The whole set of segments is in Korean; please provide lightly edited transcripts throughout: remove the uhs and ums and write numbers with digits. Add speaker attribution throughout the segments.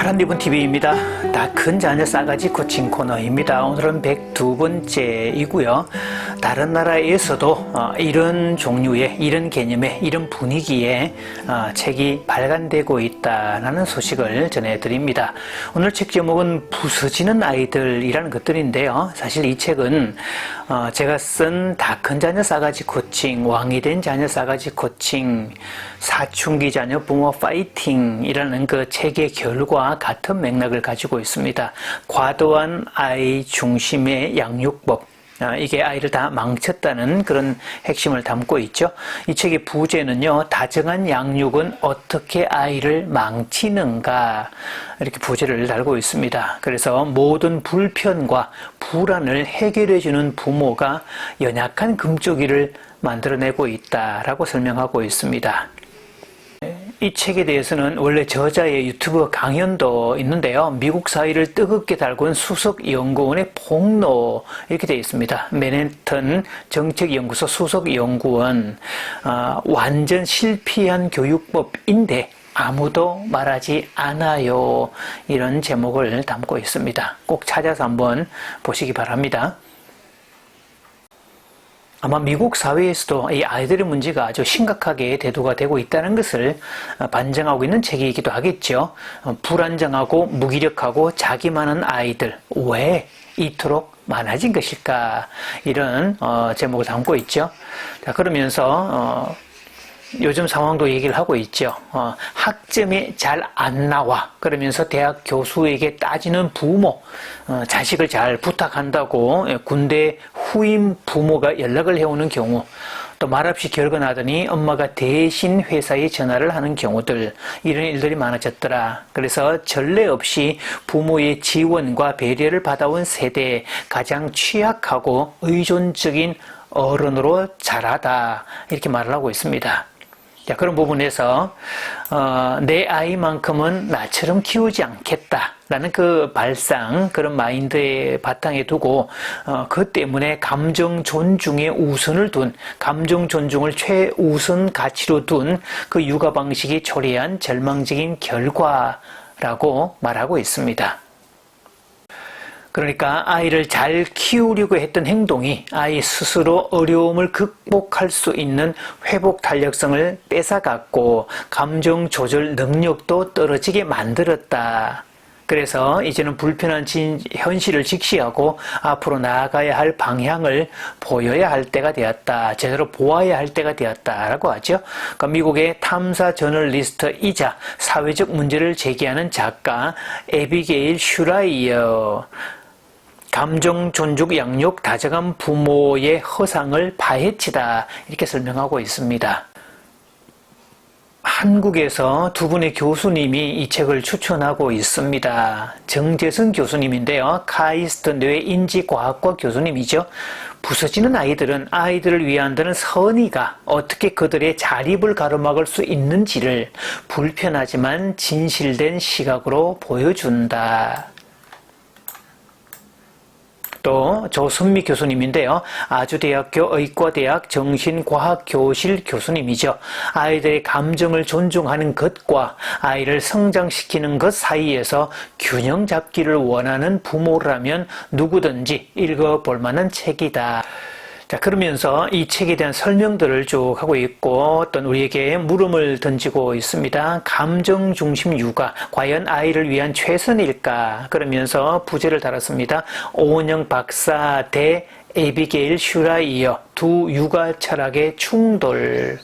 Speaker 1: 파란리본TV입니다. 다 큰 자녀 싸가지 코칭 코너입니다. 오늘은 102번째이고요. 다른 나라에서도 이런 종류의, 이런 개념의, 이런 분위기의 책이 발간되고 있다는 소식을 전해드립니다. 오늘 책 제목은 부서지는 아이들이라는 것들인데요. 사실 이 책은 제가 쓴 다 큰 자녀 싸가지 코칭, 왕이 된 자녀 싸가지 코칭, 사춘기 자녀 부모 파이팅이라는 그 책의 결과 같은 맥락을 가지고 있습니다. 과도한 아이 중심의 양육법, 이게 아이를 다 망쳤다는 그런 핵심을 담고 있죠. 이 책의 부제는요, 다정한 양육은 어떻게 아이를 망치는가, 이렇게 부제를 달고 있습니다. 그래서 모든 불편과 불안을 해결해주는 부모가 연약한 금쪽이를 만들어내고 있다라고 설명하고 있습니다. 이 책에 대해서는 원래 저자의 유튜브 강연도 있는데요. 미국 사회를 뜨겁게 달군 수석연구원의 폭로, 이렇게 되어 있습니다. 맨해튼 정책연구소 수석연구원, 완전 실패한 교육법인데 아무도 말하지 않아요, 이런 제목을 담고 있습니다. 꼭 찾아서 한번 보시기 바랍니다. 아마 미국 사회에서도 이 아이들의 문제가 아주 심각하게 대두가 되고 있다는 것을 반증하고 있는 책이기도 하겠죠. 불안정하고 무기력하고 자기 많은 아이들, 왜 이토록 많아진 것일까, 이런 제목을 담고 있죠. 자, 그러면서 요즘 상황도 얘기를 하고 있죠. 학점이 잘 안 나와, 그러면서 대학 교수에게 따지는 부모, 자식을 잘 부탁한다고 군대 후임 부모가 연락을 해오는 경우, 또 말없이 결과 나더니 엄마가 대신 회사에 전화를 하는 경우들, 이런 일들이 많아졌더라. 그래서 전례 없이 부모의 지원과 배려를 받아온 세대에 가장 취약하고 의존적인 어른으로 자라다, 이렇게 말을 하고 있습니다. 자, 그런 부분에서 내 아이만큼은 나처럼 키우지 않겠다라는 그 발상, 그런 마인드에 바탕에 두고 그 때문에 감정 존중에 우선을 둔, 감정 존중을 최우선 가치로 둔 그 육아 방식이 초래한 절망적인 결과라고 말하고 있습니다. 그러니까 아이를 잘 키우려고 했던 행동이 아이 스스로 어려움을 극복할 수 있는 회복 탄력성을 뺏어갔고 감정 조절 능력도 떨어지게 만들었다. 그래서 이제는 불편한 현실을 직시하고 앞으로 나아가야 할 방향을 보여야 할 때가 되었다. 제대로 보아야 할 때가 되었다라고 하죠. 그러니까 미국의 탐사 저널리스트이자 사회적 문제를 제기하는 작가 에비게일 슈라이어, 감정 존중 양육 다정한 부모의 허상을 파헤치다, 이렇게 설명하고 있습니다. 한국에서 두 분의 교수님이 이 책을 추천하고 있습니다. 정재승 교수님인데요. 카이스트 뇌인지과학과 교수님이죠. 부서지는 아이들은 아이들을 위한다는 선의가 어떻게 그들의 자립을 가로막을 수 있는지를 불편하지만 진실된 시각으로 보여준다. 또 조선미 교수님인데요. 아주대학교 의과대학 정신과학교실 교수님이죠. 아이들의 감정을 존중하는 것과 아이를 성장시키는 것 사이에서 균형 잡기를 원하는 부모라면 누구든지 읽어볼 만한 책이다. 자, 그러면서 이 책에 대한 설명들을 쭉 하고 있고 어떤 우리에게 물음을 던지고 있습니다. 감정 중심 육아, 과연 아이를 위한 최선일까? 그러면서 부제를 달았습니다. 오은영 박사 대 에비게일 슈라이어, 두 육아 철학의 충돌.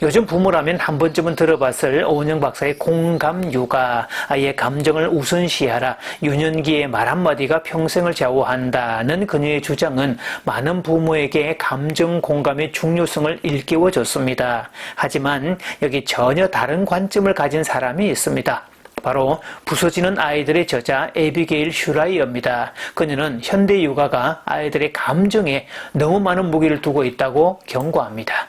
Speaker 1: 요즘 부모라면 한 번쯤은 들어봤을 오은영 박사의 공감 육아, 아이의 감정을 우선시하라, 유년기의 말 한마디가 평생을 좌우한다는 그녀의 주장은 많은 부모에게 감정 공감의 중요성을 일깨워줬습니다. 하지만 여기 전혀 다른 관점을 가진 사람이 있습니다. 바로 부서지는 아이들의 저자 에비게일 슈라이어입니다. 그녀는 현대 육아가 아이들의 감정에 너무 많은 무게를 두고 있다고 경고합니다.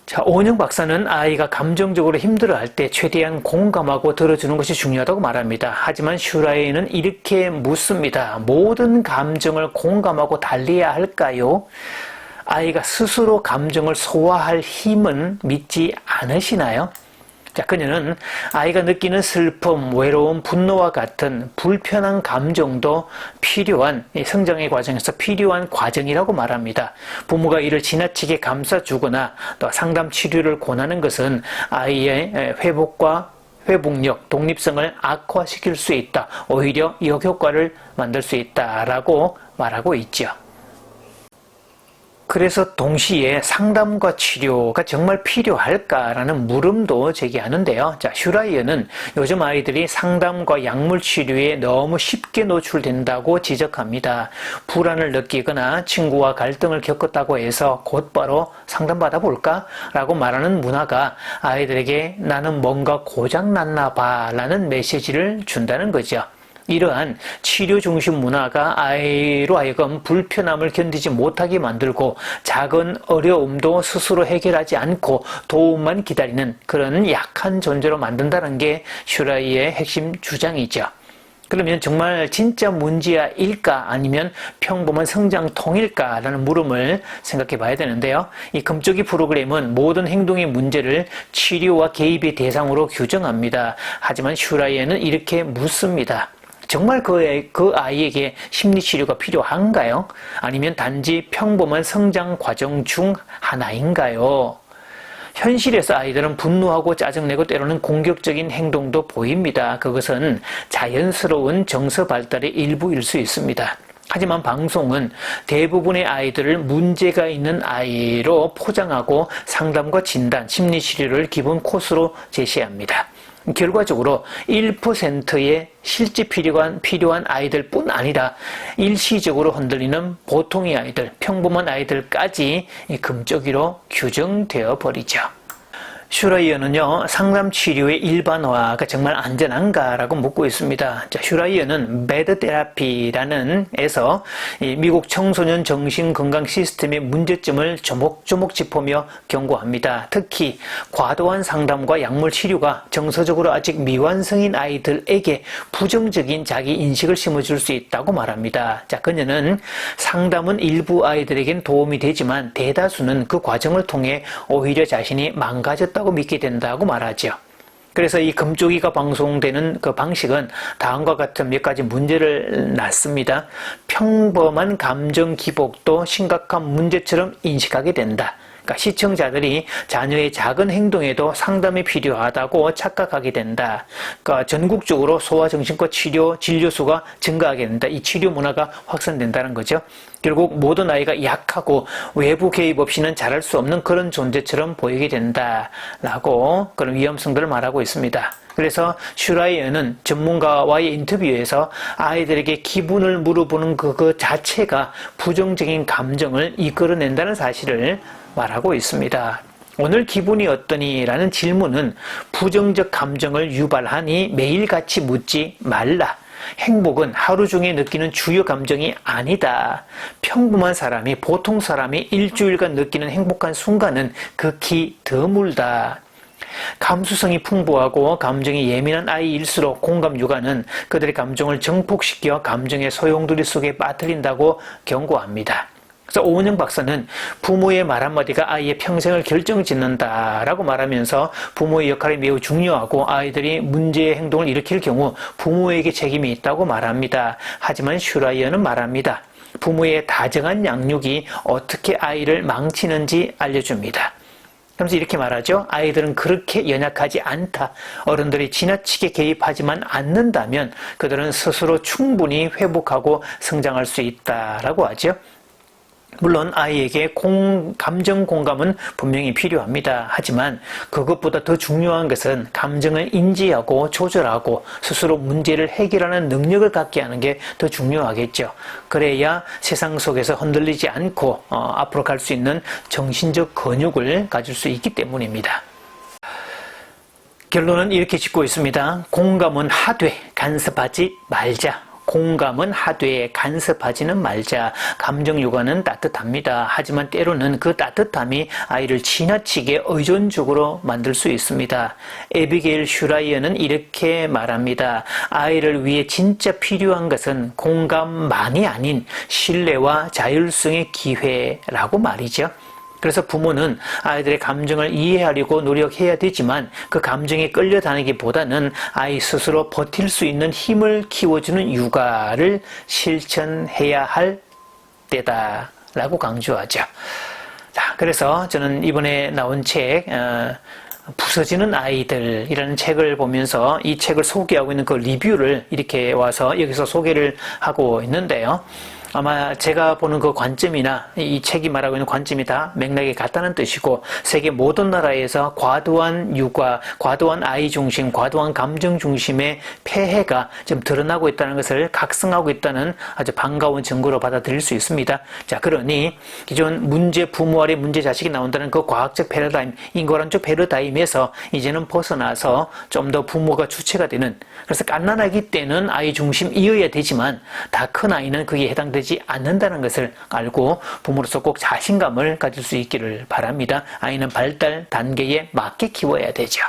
Speaker 1: 자, 오은영 박사는 아이가 감정적으로 힘들어할 때 최대한 공감하고 들어주는 것이 중요하다고 말합니다. 하지만 슈라이는 이렇게 묻습니다. 모든 감정을 공감하고 달래야 할까요? 아이가 스스로 감정을 소화할 힘은 믿지 않으시나요? 자, 그녀는 아이가 느끼는 슬픔, 외로움, 분노와 같은 불편한 감정도 필요한 성장의 과정에서 필요한 과정이라고 말합니다. 부모가 이를 지나치게 감싸주거나 또 상담 치료를 권하는 것은 아이의 회복력, 독립성을 악화시킬 수 있다. 오히려 역효과를 만들 수 있다라고 말하고 있죠. 그래서 동시에 상담과 치료가 정말 필요할까라는 물음도 제기하는데요. 자, 슈라이어는 요즘 아이들이 상담과 약물 치료에 너무 쉽게 노출된다고 지적합니다. 불안을 느끼거나 친구와 갈등을 겪었다고 해서 곧바로 상담받아 볼까? 라고 말하는 문화가 아이들에게 나는 뭔가 고장났나 봐 라는 메시지를 준다는 거죠. 이러한 치료 중심 문화가 아이로 하여금 불편함을 견디지 못하게 만들고 작은 어려움도 스스로 해결하지 않고 도움만 기다리는 그런 약한 존재로 만든다는 게 슈라이의 핵심 주장이죠. 그러면 정말 진짜 문제일까 아니면 평범한 성장통일까라는 물음을 생각해 봐야 되는데요. 이 금쪽이 프로그램은 모든 행동의 문제를 치료와 개입의 대상으로 규정합니다. 하지만 슈라이에는 이렇게 묻습니다. 정말 그 아이에게 심리치료가 필요한가요? 아니면 단지 평범한 성장 과정 중 하나인가요? 현실에서 아이들은 분노하고 짜증내고 때로는 공격적인 행동도 보입니다. 그것은 자연스러운 정서 발달의 일부일 수 있습니다. 하지만 방송은 대부분의 아이들을 문제가 있는 아이로 포장하고 상담과 진단, 심리치료를 기본 코스로 제시합니다. 결과적으로 1%의 실제 필요한 아이들뿐 아니라 일시적으로 흔들리는 보통의 아이들, 평범한 아이들까지 금쪽이로 규정되어 버리죠. 슈라이어는요, 상담 치료의 일반화가 정말 안전한가라고 묻고 있습니다. 자, 슈라이어는 매드 테라피라는 에서 미국 청소년 정신건강 시스템의 문제점을 조목조목 짚으며 경고합니다. 특히 과도한 상담과 약물 치료가 정서적으로 아직 미완성인 아이들에게 부정적인 자기 인식을 심어줄 수 있다고 말합니다. 자, 그녀는 상담은 일부 아이들에겐 도움이 되지만 대다수는 그 과정을 통해 오히려 자신이 망가졌다고 믿게 된다고 말하죠. 그래서 이 금쪽이가 방송되는 그 방식은 다음과 같은 몇 가지 문제를 낳습니다. 평범한 감정 기복도 심각한 문제처럼 인식하게 된다. 그러니까 시청자들이 자녀의 작은 행동에도 상담이 필요하다고 착각하게 된다. 그러니까 전국적으로 소아정신과 진료수가 증가하게 된다. 이 치료 문화가 확산된다는 거죠. 결국 모든 아이가 약하고 외부 개입 없이는 자랄 수 없는 그런 존재처럼 보이게 된다라고 그런 위험성들을 말하고 있습니다. 그래서 슈라이어는 전문가와의 인터뷰에서 아이들에게 기분을 물어보는 그 자체가 부정적인 감정을 이끌어낸다는 사실을 말하고 있습니다. 오늘 기분이 어떠니? 라는 질문은 부정적 감정을 유발하니 매일같이 묻지 말라. 행복은 하루 중에 느끼는 주요 감정이 아니다. 평범한 사람이, 보통 사람이 일주일간 느끼는 행복한 순간은 극히 드물다. 감수성이 풍부하고 감정이 예민한 아이일수록 공감 유가는 그들의 감정을 증폭시켜 감정의 소용돌이 속에 빠뜨린다고 경고합니다. 그래서 오은영 박사는 부모의 말 한마디가 아이의 평생을 결정짓는다라고 말하면서 부모의 역할이 매우 중요하고 아이들이 문제의 행동을 일으킬 경우 부모에게 책임이 있다고 말합니다. 하지만 슈라이어는 말합니다. 부모의 다정한 양육이 어떻게 아이를 망치는지 알려줍니다. 그러면서 이렇게 말하죠. 아이들은 그렇게 연약하지 않다. 어른들이 지나치게 개입하지만 않는다면 그들은 스스로 충분히 회복하고 성장할 수 있다라고 하죠. 물론 아이에게 감정 공감은 분명히 필요합니다. 하지만 그것보다 더 중요한 것은 감정을 인지하고 조절하고 스스로 문제를 해결하는 능력을 갖게 하는 게 더 중요하겠죠. 그래야 세상 속에서 흔들리지 않고 앞으로 갈 수 있는 정신적 근육을 가질 수 있기 때문입니다. 결론은 이렇게 짓고 있습니다. 공감은 하되 간섭하지 말자. 공감은 하되 간섭하지는 말자. 감정 유가는 따뜻합니다. 하지만 때로는 그 따뜻함이 아이를 지나치게 의존적으로 만들 수 있습니다. 에비게일 슈라이어는 이렇게 말합니다. 아이를 위해 진짜 필요한 것은 공감만이 아닌 신뢰와 자율성의 기회라고 말이죠. 그래서 부모는 아이들의 감정을 이해하려고 노력해야 되지만 그 감정에 끌려다니기보다는 아이 스스로 버틸 수 있는 힘을 키워주는 육아를 실천해야 할 때다라고 강조하죠. 자, 그래서 저는 이번에 나온 책 부서지는 아이들이라는 책을 보면서 이 책을 소개하고 있는 그 리뷰를 이렇게 와서 여기서 소개를 하고 있는데요. 아마 제가 보는 그 관점이나 이 책이 말하고 있는 관점이 다 맥락이 같다는 뜻이고, 세계 모든 나라에서 과도한 육아, 과도한 아이 중심, 과도한 감정 중심의 폐해가 좀 드러나고 있다는 것을 각성하고 있다는 아주 반가운 증거로 받아들일 수 있습니다. 자, 그러니 기존 문제 부모 아래 문제 자식이 나온다는 그 과학적 패러다임, 인과론적 패러다임에서 이제는 벗어나서 좀 더 부모가 주체가 되는, 그래서 갓난아기 때는 아이 중심이어야 되지만 다 큰 아이는 그게 해당되지 않는다는 것을 알고 부모로서 꼭 자신감을 가질 수 있기를 바랍니다. 아이는 발달 단계에 맞게 키워야 되죠.